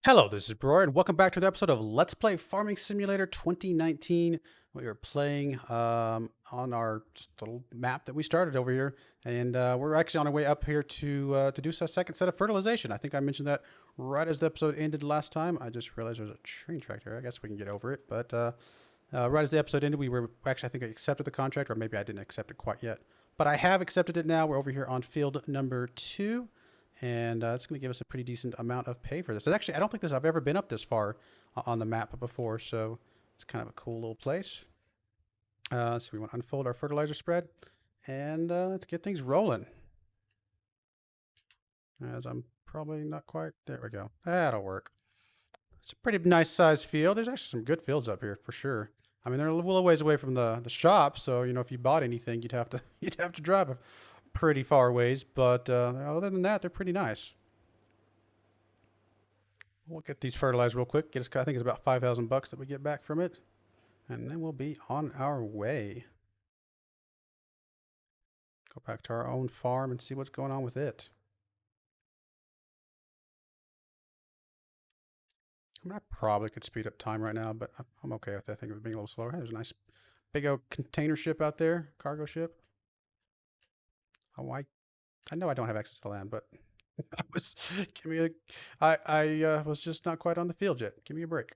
Hello, this is Broyar, and welcome back to the episode of Let's Play Farming Simulator 2019. We are playing on our just little map that we started over here, and we're actually on our way up here to do a second set of fertilization. I think I mentioned that right as the episode ended last time. I just realized there's a train track there. I guess we can get over it, but right as the episode ended, we were actually, I think I accepted the contract, or maybe I didn't accept it quite yet, but I have accepted it now. We're over here on field number 2. And it's going to give us a pretty decent amount of pay for this. It's actually, I don't think I've ever been up this far on the map before, so it's kind of a cool little place. So we want to unfold our fertilizer spread, and let's get things rolling. As I'm probably not quite, there we go. That'll work. It's a pretty nice sized field. There's actually some good fields up here for sure. I mean, they're a little ways away from the shop, so you know if you bought anything, you'd have to drive a pretty far ways. But other than that, they're pretty nice. We'll get these fertilized real quick. Get us, I think it's about 5,000 bucks that we get back from it, and then we'll be on our way. Go back to our own farm and see what's going on with it. I mean, I probably could speed up time right now, but I'm okay with that. I think it was being a little slower. Hey, there's a nice big old container ship out there, cargo ship. Oh, I know I don't have access to land, but I was give me a I was just not quite on the field yet. Give me a break.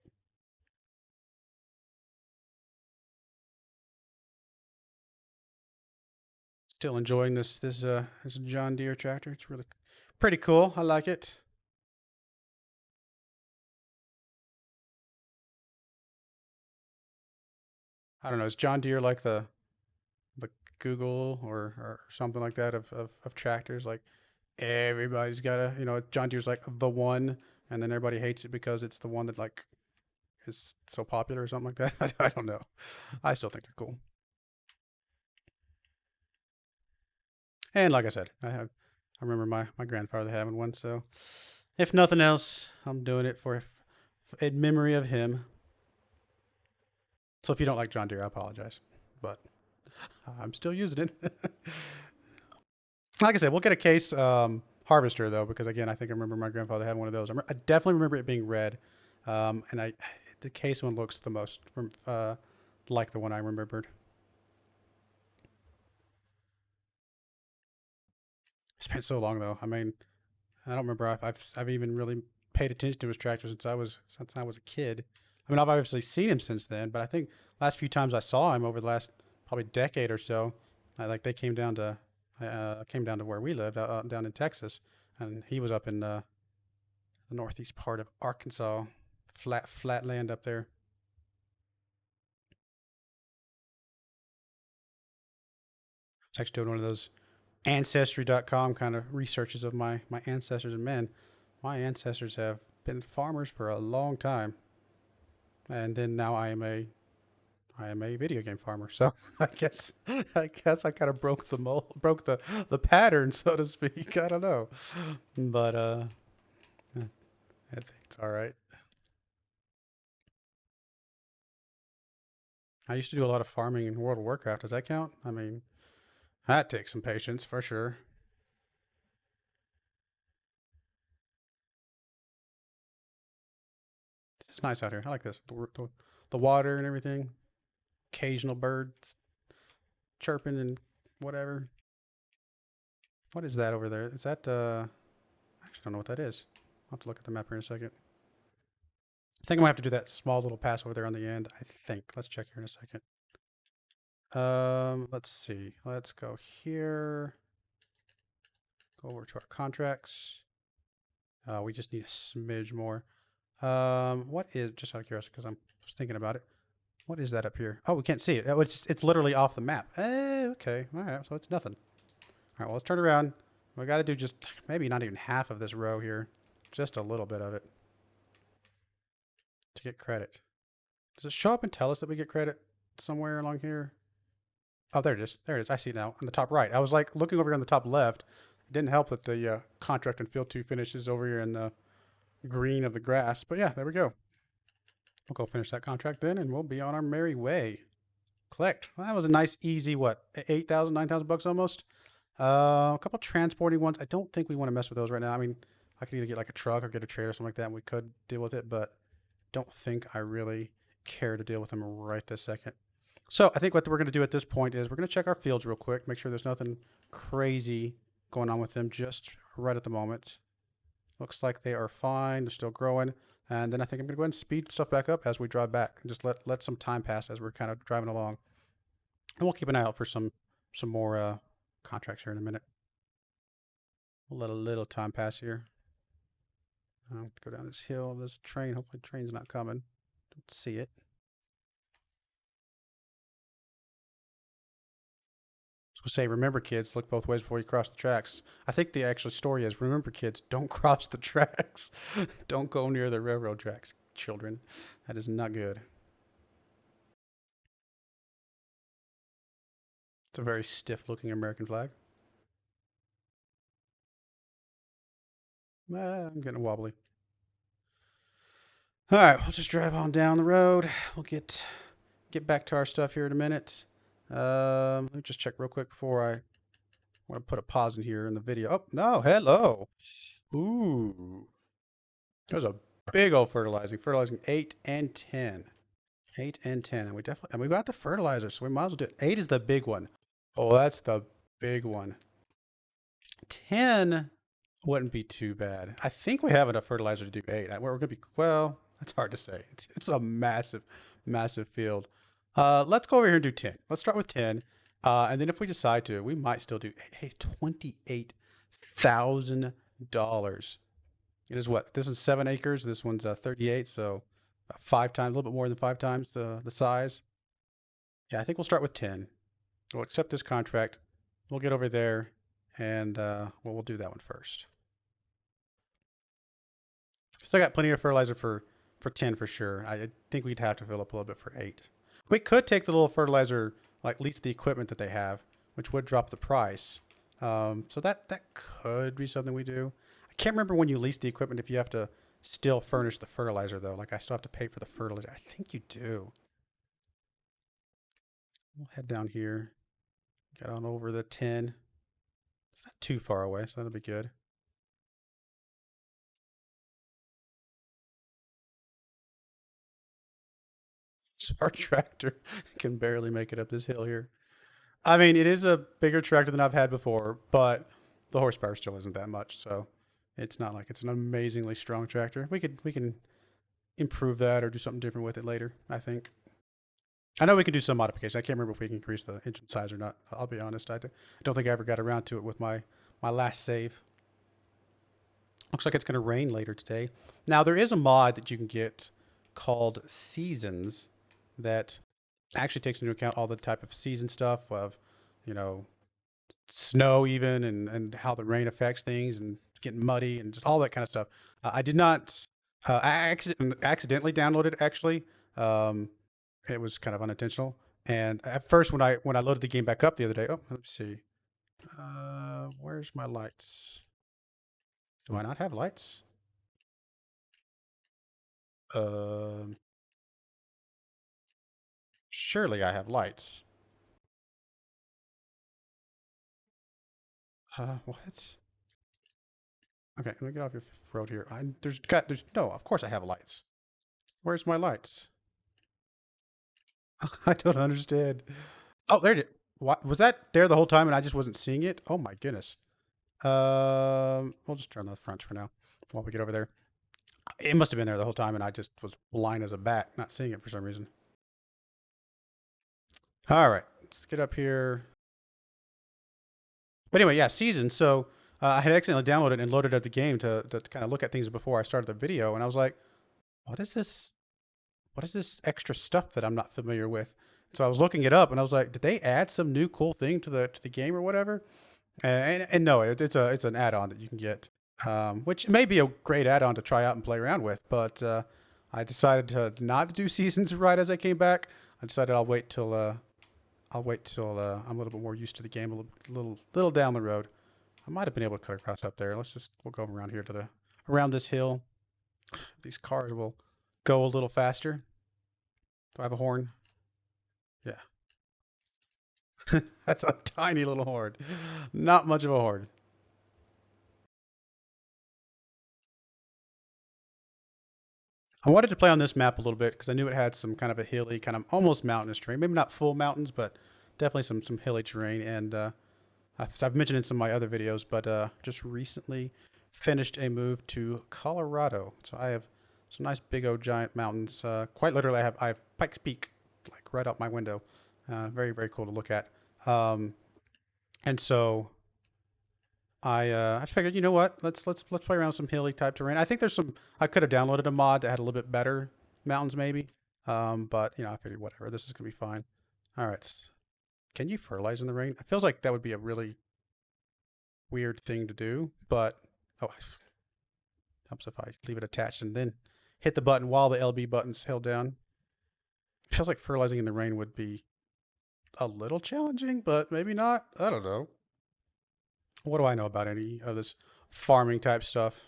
Still enjoying this John Deere tractor. It's really pretty cool. I like it. I don't know. Is John Deere like the Google or something like that of tractors? Like everybody's got a, you know, John Deere's like the one, and then everybody hates it because it's the one that like is so popular or something like that. I don't know. I still think they're cool. And like I said, I remember my grandfather having one. So if nothing else, I'm doing it for in memory of him. So if you don't like John Deere, I apologize, but I'm still using it. Like I said, we'll get a case harvester though, because again, I think I remember my grandfather having one of those. I definitely remember it being red, and the case one looks the most like the one I remembered. It's been so long though. I mean, I don't remember I've even really paid attention to his tractor since I was a kid. I mean, I've obviously seen him since then, but I think last few times I saw him over the last probably decade or so, like they came down to where we lived, down in Texas, and he was up in the northeast part of Arkansas, flat land up there. I was actually doing one of those ancestry.com kind of researches of my ancestors, and man, my ancestors have been farmers for a long time, and then now I am a video game farmer. So I guess I kind of broke the mold, broke the pattern, so to speak. I don't know, but I think it's all right. I used to do a lot of farming in World of Warcraft. Does that count? I mean, that takes some patience for sure. It's nice out here. I like this. The water and everything. Occasional birds chirping and whatever. What is that over there? Is that I actually don't know what that is. I'll have to look at the map here in a second. I think I'm gonna have to do that small little pass over there on the end. I think. Let's check here in a second. Let's see. Let's go here. Go over to our contracts. We just need a smidge more. What is, just out of curiosity, because I'm just thinking about it. What is that up here? Oh, we can't see it. It's literally off the map. Okay. All right. So it's nothing. All right. Well, let's turn around. We got to do just maybe not even half of this row here. Just a little bit of it to get credit. Does it show up and tell us that we get credit somewhere along here? Oh, there it is. There it is. I see it now on the top right. I was like looking over here on the top left. It didn't help that the contract in field 2 finishes over here in the green of the grass. But yeah, there we go. We'll go finish that contract then, and we'll be on our merry way. Collect. Well, that was a nice, easy, what, 8,000, 9,000 bucks almost? A couple transporting ones. I don't think we want to mess with those right now. I mean, I could either get like a truck or get a trailer or something like that, and we could deal with it, but don't think I really care to deal with them right this second. So I think what we're going to do at this point is we're going to check our fields real quick, make sure there's nothing crazy going on with them just right at the moment. Looks like they are fine. They're still growing. And then I think I'm going to go ahead and speed stuff back up as we drive back and just let some time pass as we're kind of driving along. And we'll keep an eye out for some more contracts here in a minute. We'll let a little time pass here. I'll go down this hill, this train. Hopefully the train's not coming. Don't see it. So say, remember kids, look both ways before you cross the tracks. I think the actual story is, remember kids, don't cross the tracks. Don't go near the railroad tracks, children. That is not good. It's a very stiff looking American flag. I'm getting wobbly. All right, we'll just drive on down the road. We'll get back to our stuff here in a minute. Let me just check real quick before I want to put a pause in here in the video. Oh, no, hello. Ooh. There's a big old fertilizing 8 and 10. 8 and 10. And we got the fertilizer, so we might as well do it. 8 is the big one. Oh, that's the big one. 10 wouldn't be too bad. I think we have enough fertilizer to do 8. We're going to be, well, that's hard to say. It's a massive field. Let's go over here and do 10. Let's start with 10. And then if we decide to, we might still do, hey, $28,000. It is what? This is 7 acres. This one's 38, so about 5 times, a little bit more than 5 times the size. Yeah, I think we'll start with 10. We'll accept this contract. We'll get over there, and we'll do that one first. Still got plenty of fertilizer for 10 for sure. I think we'd have to fill up a little bit for 8. We could take the little fertilizer, like lease the equipment that they have, which would drop the price. So that could be something we do. I can't remember when you lease the equipment if you have to still furnish the fertilizer though. Like I still have to pay for the fertilizer. I think you do. We'll head down here. Get on over the 10. It's not too far away, so that'll be good. So our tractor can barely make it up this hill here. I mean, it is a bigger tractor than I've had before, but the horsepower still isn't that much, so it's not like it's an amazingly strong tractor. We can improve that or do something different with it later, I think. I know we can do some modification. I can't remember if we can increase the engine size or not. I'll be honest. I don't think I ever got around to it with my last save. Looks like it's going to rain later today. Now, there is a mod that you can get called Seasons that actually takes into account all the type of season stuff of, you know, snow even and how the rain affects things and getting muddy and just all that kind of stuff. I did not, I accidentally downloaded it actually. It was kind of unintentional. And at first when I loaded the game back up the other day, oh, let me see. Where's my lights? Do I not have lights? Surely I have lights. What? Okay, let me get off your road here. There's no, of course I have lights. Where's my lights? I don't understand. Oh, there it is. What was that there the whole time and I just wasn't seeing it? Oh my goodness. We'll just turn those fronts for now while we get over there. It must have been there the whole time and I just was blind as a bat, not seeing it for some reason. All right, let's get up here. But anyway, yeah, season. So I had accidentally downloaded and loaded up the game to kind of look at things before I started the video, and I was like, "What is this? What is this extra stuff that I'm not familiar with?" So I was looking it up, and I was like, "Did they add some new cool thing to the game or whatever?" And no, it's an add-on that you can get, which may be a great add-on to try out and play around with. But I decided to not do seasons right as I came back. I decided I'll wait till I'm a little bit more used to the game, a little down the road. I might have been able to cut across up there. We'll go around here to around this hill. These cars will go a little faster. Do I have a horn? Yeah. That's a tiny little horn. Not much of a horn. I wanted to play on this map a little bit because I knew it had some kind of a hilly, kind of almost mountainous terrain. Maybe not full mountains, but definitely some hilly terrain. And I've mentioned in some of my other videos, but just recently finished a move to Colorado. So I have some nice big old giant mountains. Quite literally, I have Pikes Peak like right out my window. Very very cool to look at. Um, and so I figured, you know what? Let's play around with some hilly type terrain. I think there's some. I could have downloaded a mod that had a little bit better mountains, maybe. But you know, I figured whatever. This is gonna be fine. All right. Can you fertilize in the rain? It feels like that would be a really weird thing to do, but oh, helps if I leave it attached and then hit the button while the LB button's held down. It feels like fertilizing in the rain would be a little challenging, but maybe not. I don't know. What do I know about any of this farming type stuff?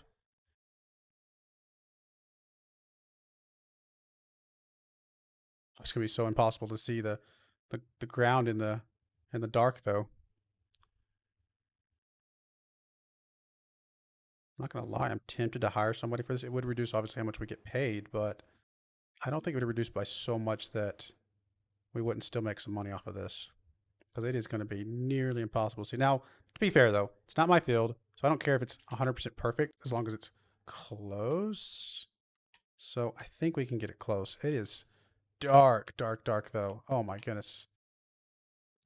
It's gonna be so impossible to see the ground in the dark though. I'm not gonna lie, I'm tempted to hire somebody for this. It would reduce obviously how much we get paid, but I don't think it would reduce by so much that we wouldn't still make some money off of this. Because it is going to be nearly impossible to see. Now, to be fair though, it's not my field, so I don't care if it's 100% perfect as long as it's close. So I think we can get it close. It is dark, dark, dark though. Oh my goodness.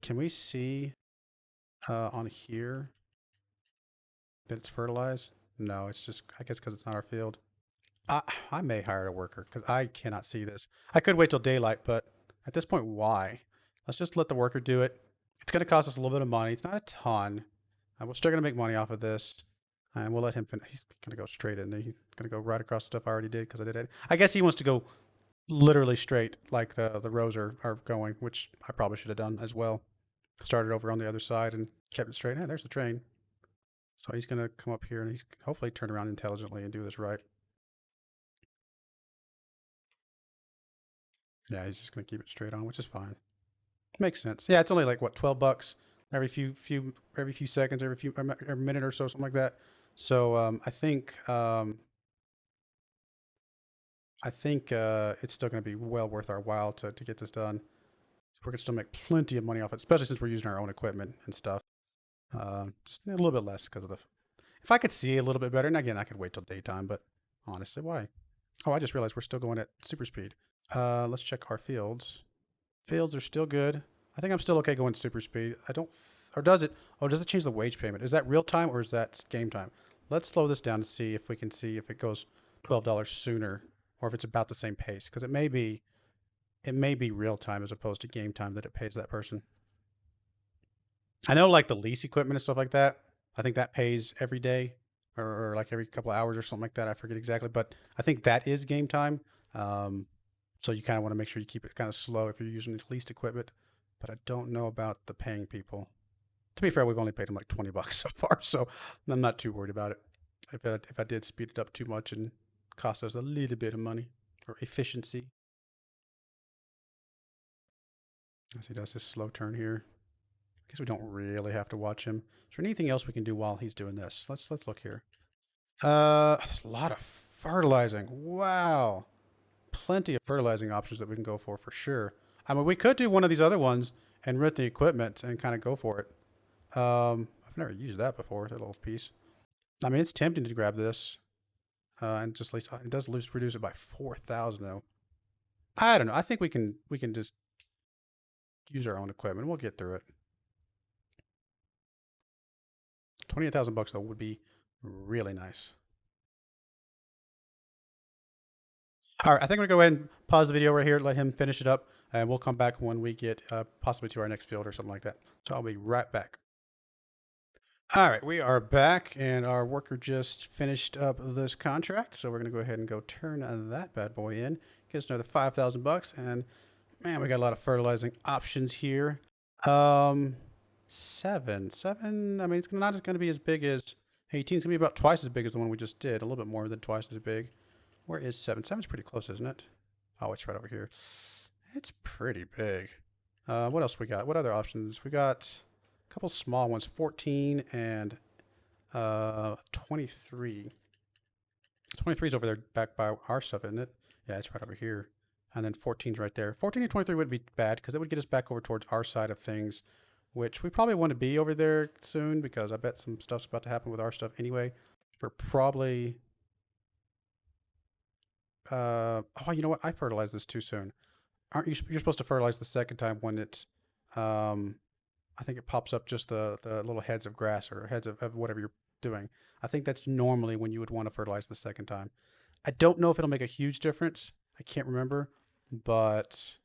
Can we see on here that it's fertilized? No, it's just, I guess because it's not our field. I may hire a worker because I cannot see this. I could wait till daylight, but at this point, why? Let's just let the worker do it. It's going to cost us a little bit of money. It's not a ton. We're still going to make money off of this. And we'll let him finish. He's going to go straight in. He's going to go right across the stuff I already did because I did it. I guess he wants to go literally straight like the rows are going, which I probably should have done as well. Started over on the other side and kept it straight. Hey, there's the train. So he's going to come up here and he's hopefully turn around intelligently and do this right. Yeah, he's just going to keep it straight on, which is fine. Makes sense. Yeah, it's only like what, $12 every few seconds, every minute or so, something like that. So I think it's still going to be well worth our while to get this done. We're going to still make plenty of money off it, especially since we're using our own equipment and stuff. Just a little bit less because of the. If I could see a little bit better, and again, I could wait till daytime, but honestly, why? Oh, I just realized we're still going at super speed. Let's check our fields. Fields are still good. I think I'm still okay going super speed. I don't, or does it? Oh, does it change the wage payment? Is that real time or is that game time? Let's slow this down to see if we can see if it goes $12 sooner or if it's about the same pace. Because it may be real time as opposed to game time that it pays that person. I know like the lease equipment and stuff like that. I think that pays every day or like every couple of hours or something like that. I forget exactly, but I think that is game time. So you kind of want to make sure you keep it kind of slow if you're using the leased equipment. But I don't know about the paying people. To be fair, we've only paid them like $20 so far, so I'm not too worried about it. If I did speed it up too much and cost us a little bit of money or efficiency. As he does this slow turn here. I guess we don't really have to watch him. Is there anything else we can do while he's doing this? Let's look here. There's a lot of fertilizing. Wow. Plenty of fertilizing options that we can go for sure. I mean, we could do one of these other ones and rent the equipment and kind of go for it. I've never used that before, that little piece. I mean, it's tempting to grab this and just at least it does reduce it by 4,000 though. I don't know. I think we can just use our own equipment. We'll get through it. 28,000 bucks though would be really nice. All right, I think we're gonna go ahead and pause the video right here, let him finish it up, and we'll come back when we get possibly to our next field or something like that. So I'll be right back. All right, we are back, and our worker just finished up this contract, so we're gonna go ahead and go turn that bad boy in. Get us another 5,000 bucks, and man, we got a lot of fertilizing options here. Seven. I mean, it's not going to be as big as 18. It's going to be about twice as big as the one we just did. A little bit more than twice as big. Where is 7? 7's pretty close, isn't it? Oh, it's right over here. It's pretty big. What else we got? What other options? We got a couple small ones, 14 and 23. 23 is over there back by our stuff, isn't it? Yeah, it's right over here. And then 14's right there. 14 and 23 wouldn't be bad because it would get us back over towards our side of things, which we probably want to be over there soon because I bet some stuff's about to happen with our stuff anyway. We're probably... oh, you know what? I fertilized this too soon. Aren't you? You're supposed to fertilize the second time when it's... Um, I think it pops up just the little heads of grass or heads of whatever you're doing. I think that's normally when you would want to fertilize the second time. I don't know if it'll make a huge difference. I can't remember, but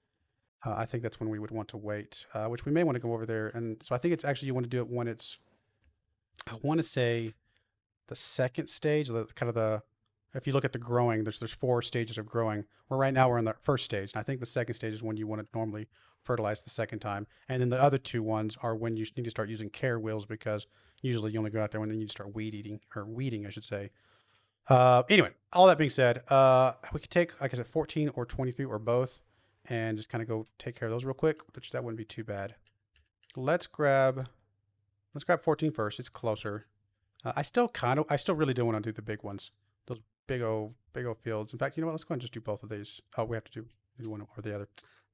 I think that's when we would want to wait, which we may want to go over there. And so I think it's actually you want to do it when it's, I want to say the second stage, the kind of the, if you look at the growing, there's 4 stages of growing. Where right now we're in the first stage, and I think the second stage is when you want to normally fertilize the second time, and then the other 2 ones are when you need to start using care wheels because usually you only go out there when you need to start weeding, I should say. Anyway, all that being said, we could take, like I said, 14 or 23 or both, and just kind of go take care of those real quick, which that wouldn't be too bad. Let's grab 14 first. It's closer. I still really do want to do the big ones, those big old fields. In fact, you know what? Let's go ahead and just do both of these. Oh, we have to do one or the other.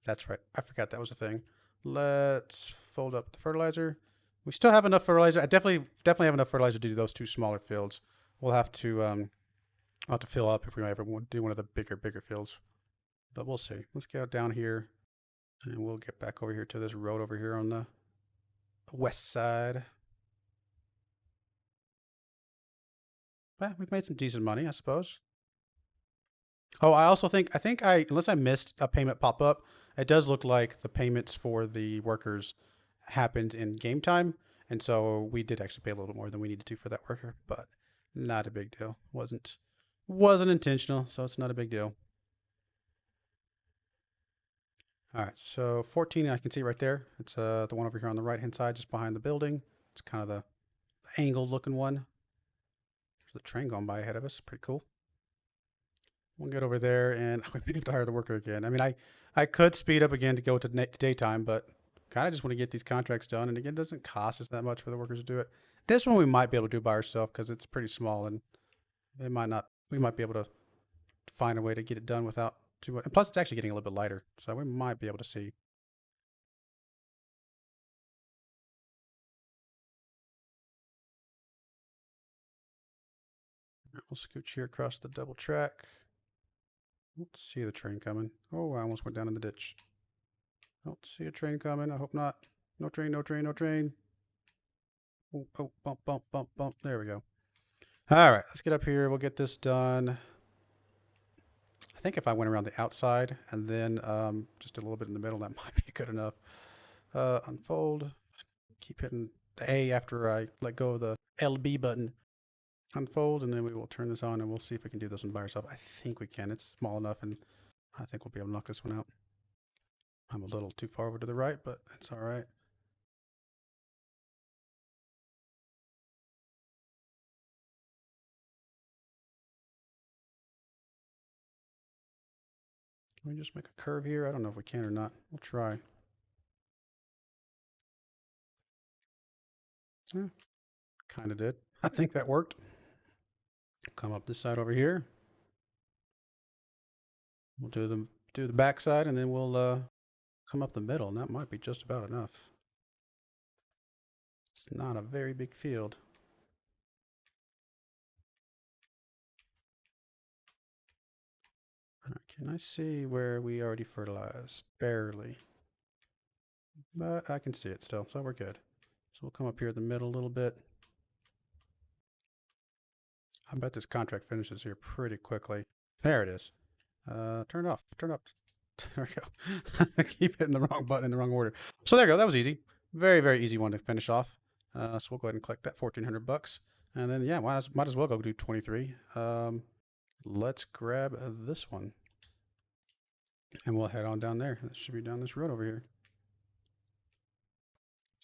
That's right. I forgot that was a thing. Let's fold up the fertilizer. We still have enough fertilizer. I definitely have enough fertilizer to do those 2 smaller fields. We'll have to I'll have to fill up if we ever want to do one of the bigger fields, but we'll see. Let's get down here, and we'll get back over here to this road over here on the west side. Well, we've made some decent money, I suppose. Oh, I think unless I missed a payment pop up, it does look like the payments for the workers happened in game time, and so we did actually pay a little bit more than we needed to for that worker, but not a big deal. Wasn't intentional, so it's not a big deal. All right, so 14 I can see right there. It's the one over here on the right hand side, just behind the building. It's kind of the angled looking one. There's the train going by ahead of us. Pretty cool. We'll get over there, and we may have to hire the worker again. I mean, I could speed up again to go to daytime, but kind of just want to get these contracts done. And again, it doesn't cost us that much for the workers to do it. This one we might be able to do by ourselves because it's pretty small, and it might not. We might be able to find a way to get it done without too much. And plus, it's actually getting a little bit lighter, so we might be able to see. We'll scooch here across the double track. Let's see the train coming. Oh, I almost went down in the ditch. Don't see a train coming. I hope not. No train, no train, no train. Oh, oh, bump, bump, bump, bump. There we go. All right, let's get up here. We'll get this done. I think if I went around the outside and then just a little bit in the middle, that might be good enough. Unfold. Keep hitting the A after I let go of the LB button. Unfold, and then we will turn this on, and we'll see if we can do this one by ourselves. I think we can. It's small enough, and I think we'll be able to knock this one out. I'm a little too far over to the right, but it's all right. Can we just make a curve here? I don't know if we can or not. We'll try. Yeah, kind of did. I think that worked. Come up this side over here. We'll do the back side, and then we'll come up the middle, and that might be just about enough. It's not a very big field. Can I see where we already fertilized? Barely. But I can see it still, so we're good. So we'll come up here in the middle a little bit. I bet this contract finishes here pretty quickly. There it is. Turn it off. Turn it off. There we go. I keep hitting the wrong button in the wrong order. So there you go. That was easy. Very, very easy one to finish off. So we'll go ahead and collect that 1,400 bucks. And then, yeah, might as well go do 23. Let's grab this one. And we'll head on down there. That should be down this road over here.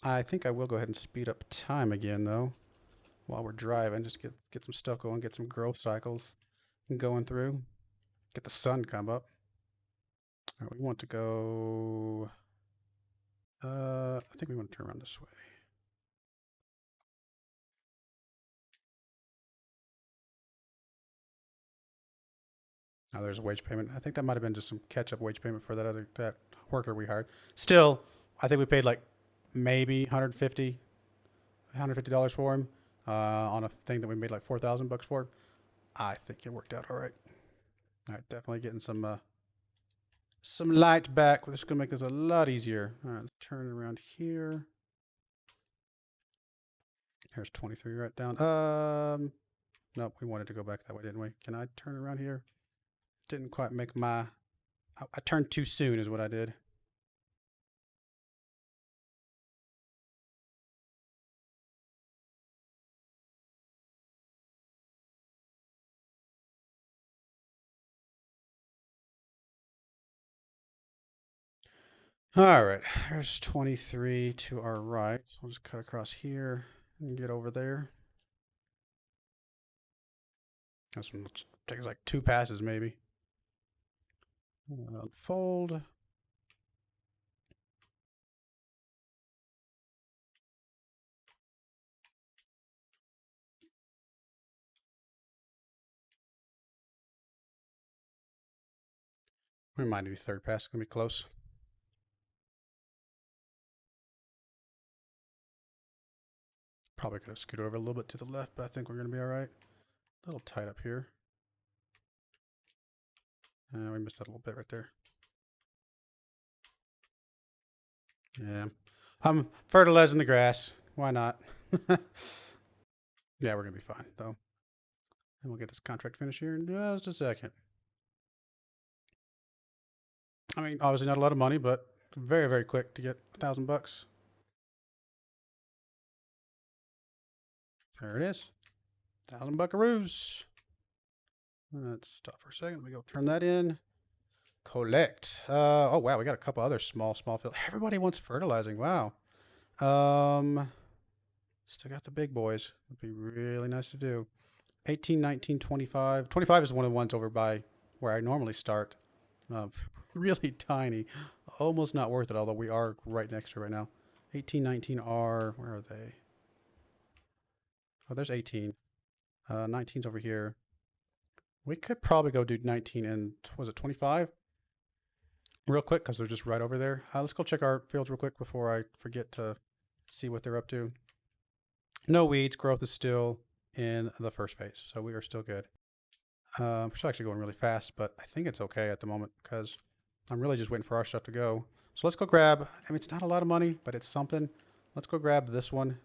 I think I will go ahead and speed up time again, though, while we're driving. Just get some stuff going, get some growth cycles going through. Get the sun come up. All right, we want to go... I think we want to turn around this way. Oh, there's a wage payment. I think that might have been just some catch-up wage payment for that worker we hired. Still, I think we paid like maybe $150 for him on a thing that we made like 4,000 bucks for. I think it worked out all right. All right, definitely getting some light back. This is gonna make this a lot easier. All right, let's turn it around here. Here's 23 right down. Nope, we wanted to go back that way, didn't we? Can I turn around here? Didn't quite make my. I turned too soon, is what I did. All right, there's 23 to our right. So we'll just cut across here and get over there. This one takes like 2 passes, maybe. Unfold. We might do third pass. It's gonna be close. Probably could have scooted over a little bit to the left, but I think we're gonna be all right. A little tight up here. We missed that a little bit right there. Yeah. I'm fertilizing the grass. Why not? Yeah, we're going to be fine, though. And we'll get this contract finished here in just a second. I mean, obviously not a lot of money, but very, very quick to get 1,000 bucks. There it is. 1,000 buckaroos. Let's stop for a second. We go turn that in. Collect. Oh, wow. We got a couple other small fields. Everybody wants fertilizing. Wow. Still got the big boys. Would be really nice to do. 18, 19, 25. 25 is one of the ones over by where I normally start. Really tiny. Almost not worth it, although we are right next to it right now. 18, 19 are... Where are they? Oh, there's 18. 19's over here. We could probably go do 19 and... Was it 25? Real quick, because they're just right over there. Let's go check our fields real quick before I forget to see what they're up to. No weeds. Growth is still in the first phase, so we are still good. We're still actually going really fast, but I think it's okay at the moment because I'm really just waiting for our stuff to go. So let's go grab, I mean, it's not a lot of money, but it's something. Let's go grab this one,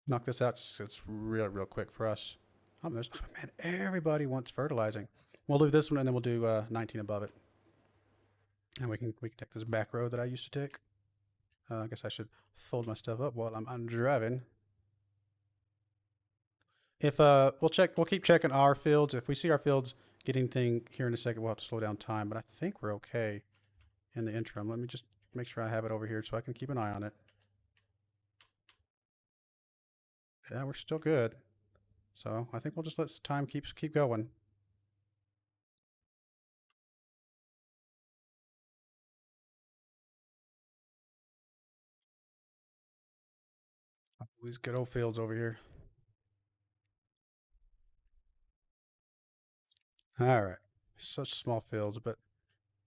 knock this out. It's real quick for us. Oh, man, everybody wants fertilizing. We'll do this one and then we'll do 19 above it. And we can take this back road that I used to take. I guess I should fold my stuff up while I'm driving. If we'll keep checking our fields. If we see our fields getting anything here in a second, we'll have to slow down time. But I think we're okay in the interim. Let me just make sure I have it over here so I can keep an eye on it. Yeah, we're still good. So I think we'll just let time keep going. These good old fields over here. All right. Such small fields, but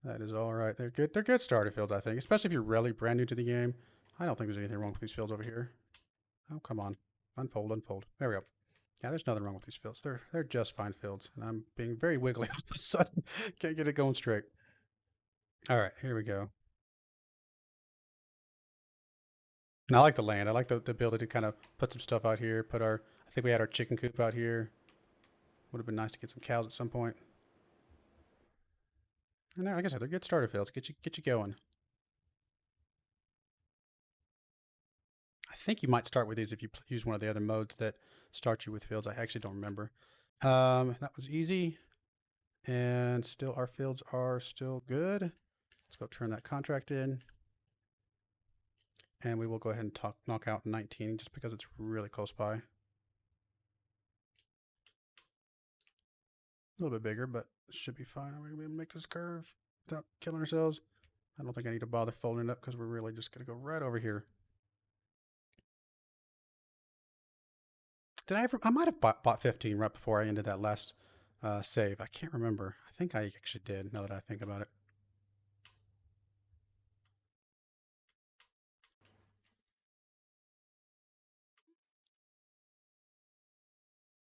that is all right. They're good. They're good starter fields, I think, especially if you're really brand new to the game. I don't think there's anything wrong with these fields over here. Oh, come on. Unfold. There we go. Yeah, there's nothing wrong with these fields. They're just fine fields. And I'm being very wiggly all of a sudden. Can't get it going straight. All right, here we go. And I like the land. I like the ability to kind of put some stuff out here. I think we had our chicken coop out here. Would have been nice to get some cows at some point. And there, like I said, they're good starter fields. Get you going. I think you might start with these if you use one of the other modes that start you with fields. I actually don't remember. That was easy. And still, our fields are still good. Let's go turn that contract in. And we will go ahead and knock out 19 just because it's really close by. A little bit bigger, but it should be fine. Are we going to be able to make this curve without killing ourselves? I don't think I need to bother folding it up because we're really just going to go right over here. Did I might have bought 15 right before I ended that last save. I can't remember. I think I actually did, now that I think about it.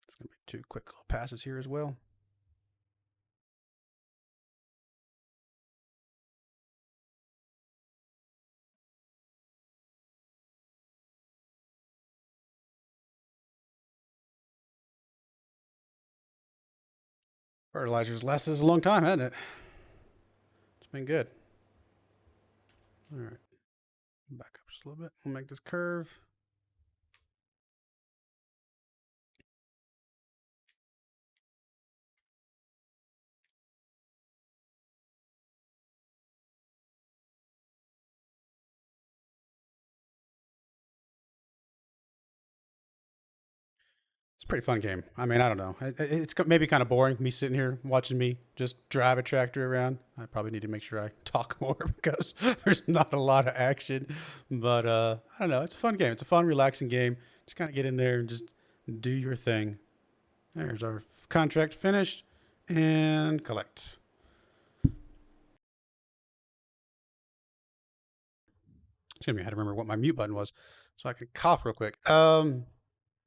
It's going to be 2 quick little passes here as well. Fertilizers lasts us a long time, hasn't it? It's been good. All right. Back up just a little bit. We'll make this curve. It's a pretty fun game. I mean, I don't know. It's maybe kind of boring, me sitting here watching me just drive a tractor around. I probably need to make sure I talk more because there's not a lot of action. But I don't know. It's a fun game. It's a fun, relaxing game. Just kind of get in there and just do your thing. There's our contract finished. And collect. Excuse me, I had to remember what my mute button was so I could cough real quick.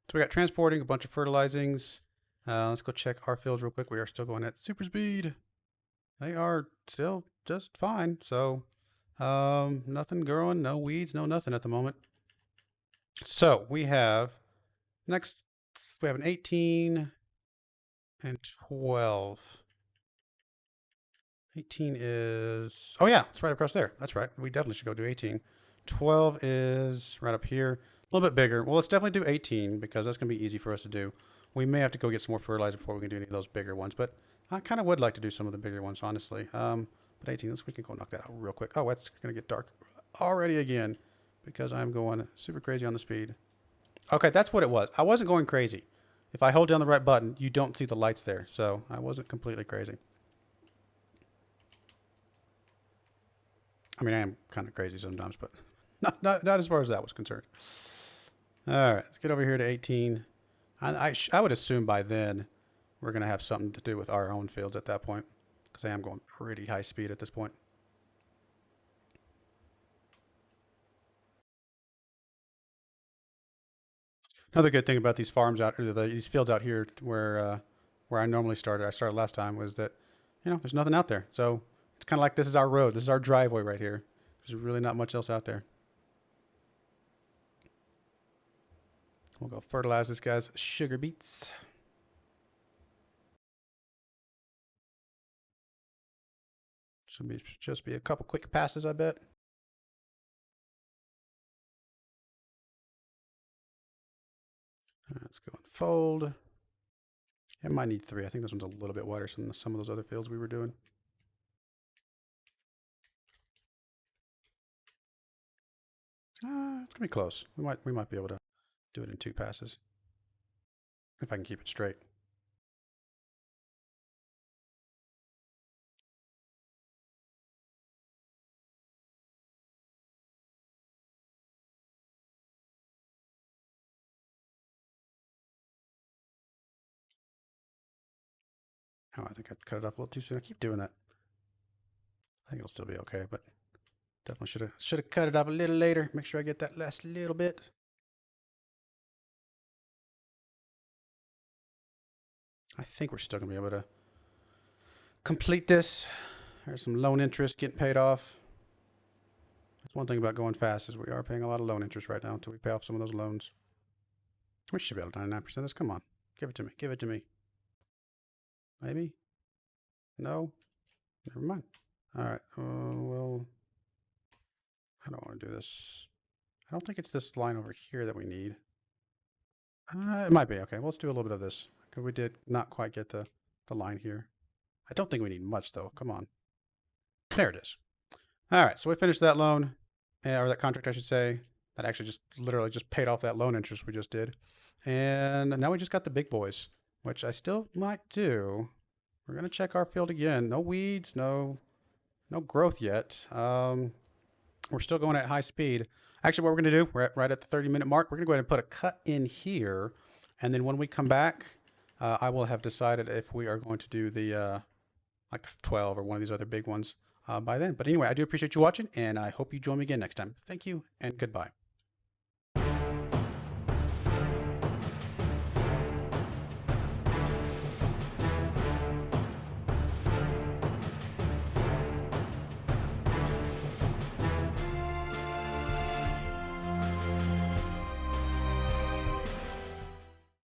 So we got transporting, a bunch of fertilizings. Let's go check our fields real quick. We are still going at super speed. They are still just fine. So nothing growing, no weeds, no nothing at the moment. So we have next, we have an 18 and 12. 18 is, oh yeah, it's right across there. That's right. We definitely should go do 18. 12 is right up here. A little bit bigger. Well, let's definitely do 18 because that's going to be easy for us to do. We may have to go get some more fertilizer before we can do any of those bigger ones, but I kind of would like to do some of the bigger ones, honestly. But 18, we can go knock that out real quick. Oh, it's going to get dark already again because I'm going super crazy on the speed. Okay, that's what it was. I wasn't going crazy. If I hold down the right button, you don't see the lights there, so I wasn't completely crazy. I mean, I am kind of crazy sometimes, but not as far as that was concerned. All right, let's get over here to 18. I would assume by then we're going to have something to do with our own fields at that point because I am going pretty high speed at this point. Another good thing about these farms out, or these fields out here where I normally started, I started last time, was that, you know, there's nothing out there. So it's kind of like this is our road. This is our driveway right here. There's really not much else out there. We'll go fertilize this guy's sugar beets. Should just be a couple quick passes, I bet. Let's go and fold. It might need 3. I think this one's a little bit wider than some of those other fields we were doing. It's gonna be close. We might be able to do it in 2 passes if I can keep it straight. Oh, I think I cut it off a little too soon. I keep doing that. I think it'll still be okay, but definitely should have cut it off a little later. Make sure I get that last little bit. I think we're still gonna be able to complete this. There's some loan interest getting paid off. That's one thing about going fast is we are paying a lot of loan interest right now until we pay off some of those loans. We should be able to 99% this. Come on. Give it to me. Give it to me. Maybe? No? Never mind. All right. Well, I don't want to do this. I don't think it's this line over here that we need. It might be. Okay, well, let's do a little bit of this because we did not quite get the line here. I don't think we need much, though. Come on. There it is. All right, so we finished that loan, or that contract, I should say. That actually just literally just paid off that loan interest we just did. And now we just got the big boys, which I still might do. We're going to check our field again. No weeds, no growth yet. We're still going at high speed. Actually, what we're going to do, we're right at the 30-minute mark. We're going to go ahead and put a cut in here. And then when we come back, I will have decided if we are going to do the like 12 or one of these other big ones by then. But anyway, I do appreciate you watching, and I hope you join me again next time. Thank you, and goodbye.